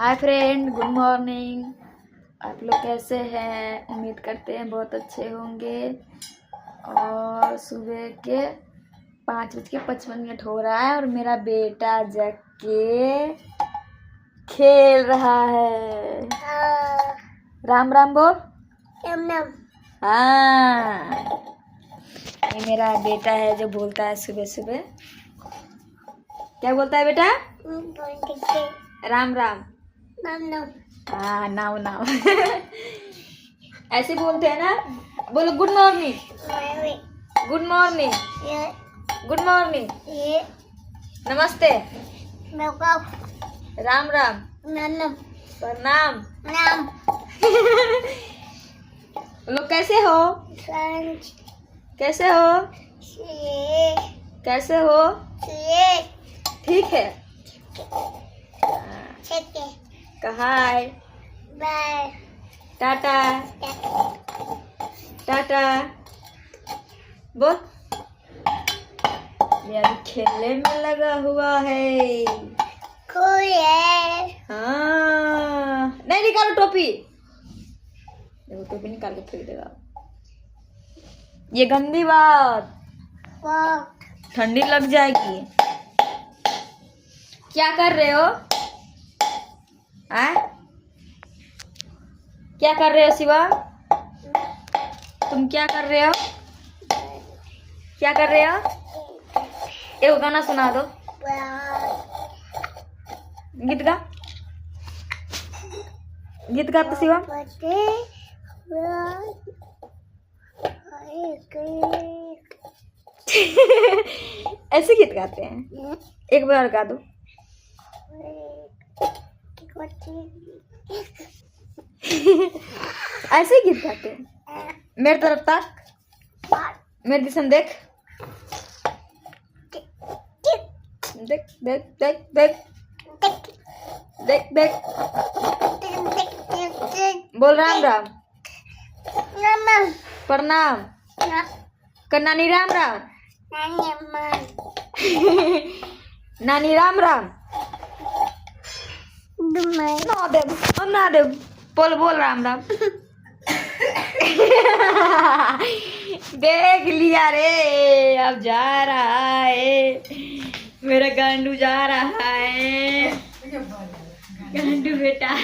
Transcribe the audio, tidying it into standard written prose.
Hi friend, good morning. आप लोग कैसे हैं? उम्मीद करते हैं बहुत अच्छे होंगे। और सुबह के 5:55 हो रहा है और मेरा बेटा जग के खेल रहा है। राम राम बोल। राम राम। हाँ, ये मेरा बेटा है जो बोलता है सुबह सुबह। क्या बोलता है बेटा? राम राम। नाम नाम। हाँ, नाव नाव। ऐसे बोलते हैं ना। बोलो good morning. Good morning. Good morning. नमस्ते। राम राम। नाम प्रणाम। नाम। लोग कैसे हो? कैसे हो? कैसे हो? ठीक है। कहाँ है? टाटा। टाटा बोल। ये अभी खेलने में लगा हुआ है। हाँ, नहीं निकालो टोपी। देखो टोपी निकाल के फेंक देगा। ये गंदी बात, ठंडी लग जाएगी। क्या कर रहे हो? क्या कर रहे हो शिवा? तुम क्या कर रहे हो? क्या कर रहे हो? एक गाना सुना दो। गीत गा। गीत गा तो शिवा। ऐसे गीत गाते हैं। एक बार गा दो। ऐसे गीत गाते हैं। मेरे तरफ तक, मेरे दिशा देख। देख देख देख देख देख देख। बोल राम राम। प्रणाम। नानी राम राम। नानी राम राम। ना दे बोल बोल राम राम। देख लिया रे, अब जा रहा है मेरा गांडू, जा रहा है गांडू बेटा।